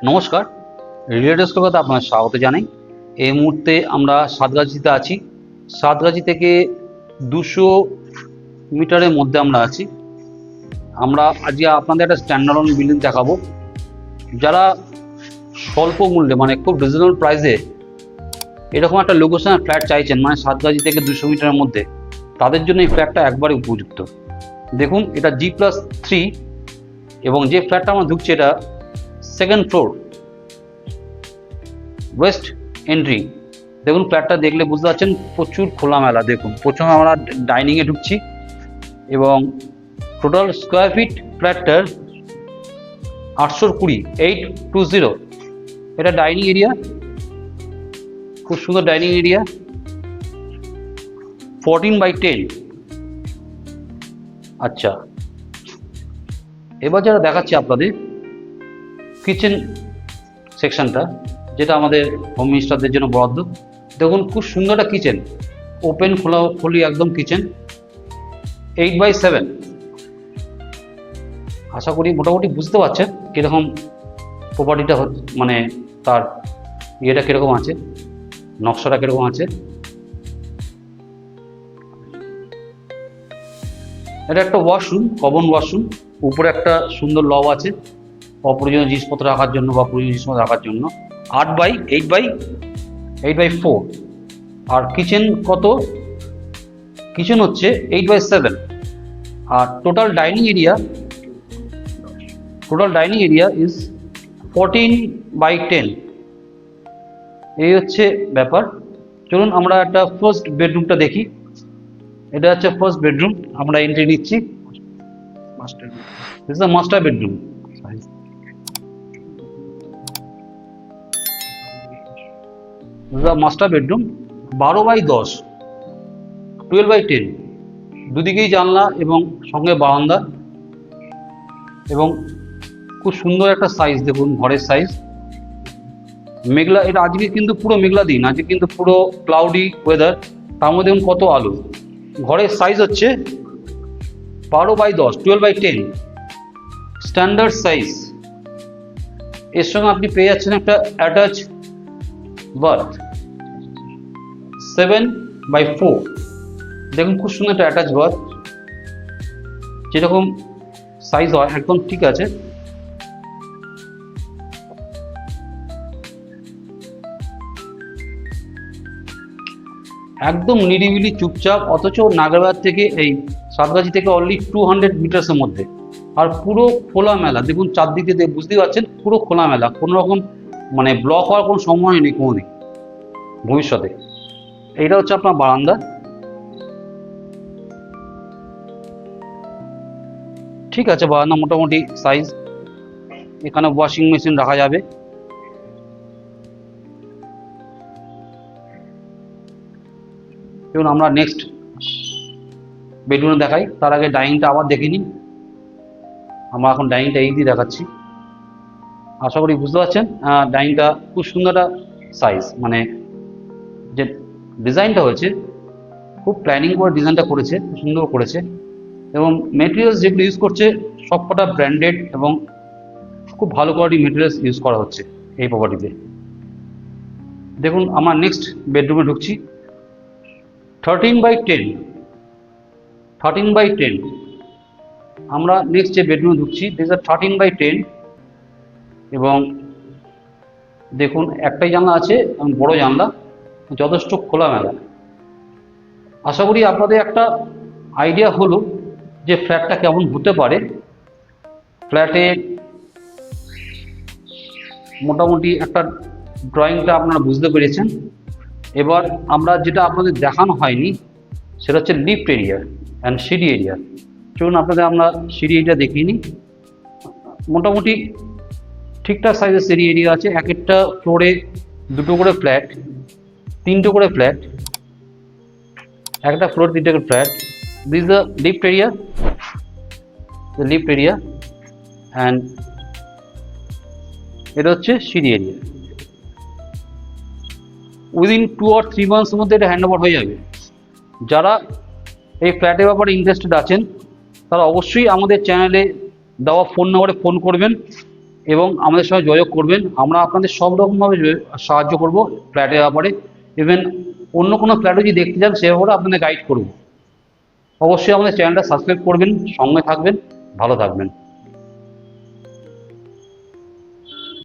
নমস্কার, রিলেটেড কলকাতা আপনার স্বাগত জানাই। এই মুহূর্তে আমরা সাতগাছিতে আছি। সাতগাছি থেকে 200 মিটারের মধ্যে আমরা আছি। আমরা আজকে আপনাদের একটা স্ট্যান্ডার্ড বিল্ডিং দেখাবো। যারা স্বল্প মূল্যে মানে খুব রিজনেবল প্রাইসে এরকম একটা লোকেশনে ফ্ল্যাট চাইছেন, মানে সাতগাছি থেকে 200 মিটারের মধ্যে, তাদের জন্য এই ফ্ল্যাটটা একবারে উপযুক্ত। দেখুন, এটা G+3 এবং যে ফ্ল্যাটটা আমরা ঢুকছি এটা সেকেন্ড ফ্লোর, ওয়েস্ট এন্ট্রি। দেখুন, ফ্ল্যাটটা দেখলে বুঝতে পারছেন প্রচুর খোলামেলা। দেখুন, প্রথমে আমরা ডাইনিংয়ে ঢুকছি এবং টোটাল স্কোয়ার ফিট ফ্ল্যাটটার 820, 820। এটা ডাইনিং এরিয়া, খুব সুন্দর ডাইনিং এরিয়া, 14/10। আচ্ছা, এবার যারা দেখাচ্ছি আপনাদের কিচেন সেকশনটা, যেটা আমাদের হোম মিনিস্টারদের জন্য বরাদ্দ। দেখুন, খুব সুন্দর একটা কিচেন, ওপেন খোলি একদম কিচেন, 8/7। আশা করি মোটামুটি বুঝতে পারছেন কীরকম প্রপার্টিটা, মানে তার ইয়েটা কীরকম আছে, নকশাটা কীরকম আছে। এটা একটা ওয়াশরুম, কমন ওয়াশরুম। উপরে একটা সুন্দর লব আছে অপ্রয়োজনীয় জিনিসপত্র রাখার জন্য বা প্রয়োজনীয় জিনিসপত্র রাখার জন্য। 8/4। আর কিচেন কত? কিচেন হচ্ছে 8/7। আর টোটাল ডাইনিং এরিয়া ইজ 14/10। এই হচ্ছে ব্যাপার। চলুন আমরা একটা ফার্স্ট বেডরুমটা দেখি। এটা হচ্ছে ফার্স্ট বেডরুম, আমরা এন্ট্রি নিচ্ছি। This is the master bedroom. Master bedroom 12/10, 12/10। দুদিকেই জানলা এবং সঙ্গে বারান্দা, এবং খুব সুন্দর একটা সাইজ। দেখুন ঘরের সাইজ। মেঘলা, এটা আজকে কিন্তু পুরো মেঘলা দিন, আজকে কিন্তু পুরো ক্লাউডি ওয়েদার, তার মধ্যে দেখুন কত আলো। ঘরের সাইজ হচ্ছে 12/10, 12/10, স্ট্যান্ডার্ড সাইজ। এর সঙ্গে আপনি পেয়ে যাচ্ছেন একটা অ্যাটাচ বাথ, 7/4। দেখুন, খুব সুন্দর একটা অ্যাটাচ বাথ, যেরকম সাইজ হয় একদম ঠিক আছে। একদম নিরিবিলি চুপচাপ, অথচ নাগরবাজার থেকে এই সাতগাছি থেকে অনলি 200 মিটার্সের মধ্যে। আর পুরো খোলামেলা। দেখুন চারদিকে বুঝতেই পারছেন পুরো খোলামেলা, কোনো রকম মানে ব্লক হওয়ার কোনো সম্ভাবনা নেই কোনোদিন ভবিষ্যতে। এইটা হচ্ছে আপনার বারান্দা। ঠিক আছে, বারান্দা মোটামুটি সাইজ। এখানে ওয়াশিং মেশিন রাখা যাবে। দেখুন, আমরা নেক্সট বেডরুমে দেখাই, তার আগে ডাইনিংটা আবার দেখে নিন। আমরা এখন ডাইনিংটা এই দিয়ে দেখাচ্ছি। আশা করি বুঝতে পারছেন ডাইনিংটা খুব সুন্দর একটা সাইজ, মানে যে ডিজাইনটা হয়েছে খুব প্ল্যানিং করে ডিজাইনটা করেছে, খুব সুন্দর করেছে। এবং মেটেরিয়ালস যেগুলো ইউজ করছে সবকটা ব্র্যান্ডেড এবং খুব ভালো কোয়ালিটি মেটেরিয়ালস ইউজ করা হচ্ছে এই প্রপার্টিতে। দেখুন, আমরা নেক্সট বেডরুমে ঢুকছি। 13/10। আমরা নেক্সট যে বেডরুমে ঢুকছি, দিস আর 13/10। এবং দেখুন, একটাই জানলা আছে এবং বড় জানলা, যথেষ্ট খোলামেলা। আশা করি আপনাদের একটা আইডিয়া হলো যে ফ্ল্যাটটা কেমন হতে পারে। ফ্ল্যাটে মোটামুটি একটা ড্রয়িংটা আপনারা বুঝতে পেরেছেন। এবার আমরা যেটা আপনাদের দেখানো হয়নি সেটা হচ্ছে লিফট এরিয়া অ্যান্ড সিঁড়ি এরিয়া। চলুন আপনাদের আমরা সিঁড়ি এরিয়া দেখিয়ে নিই। মোটামুটি ঠিকঠাক সাইজের সিঁড়ি এরিয়া আছে। এক একটা ফ্লোরে 2টো করে ফ্ল্যাট, 3টে করে ফ্ল্যাট, একটা ফ্লোর 3টে করে flat. This is the lift area and এটা হচ্ছে সিঁড়ি এরিয়া। উইদিন 2 or 3 মান্থসের মধ্যে এটা হ্যান্ড ওভার হয়ে যাবে। যারা এই ফ্ল্যাটের ব্যাপারে ইন্টারেস্টেড আছেন তারা অবশ্যই আমাদের চ্যানেলে দেওয়া ফোন নম্বরে ফোন করবেন এবং আমাদের সঙ্গে যোগাযোগ করবেন। আমরা আপনাদের সব রকমভাবে সাহায্য করব ফ্ল্যাটের ব্যাপারে। ইভেন অন্য কোনো ফ্ল্যাটও যদি দেখতে চান সে ব্যাপারে আপনাদের গাইড করব। অবশ্যই আমাদের চ্যানেলটা সাবস্ক্রাইব করবেন, সঙ্গে থাকবেন, ভালো থাকবেন।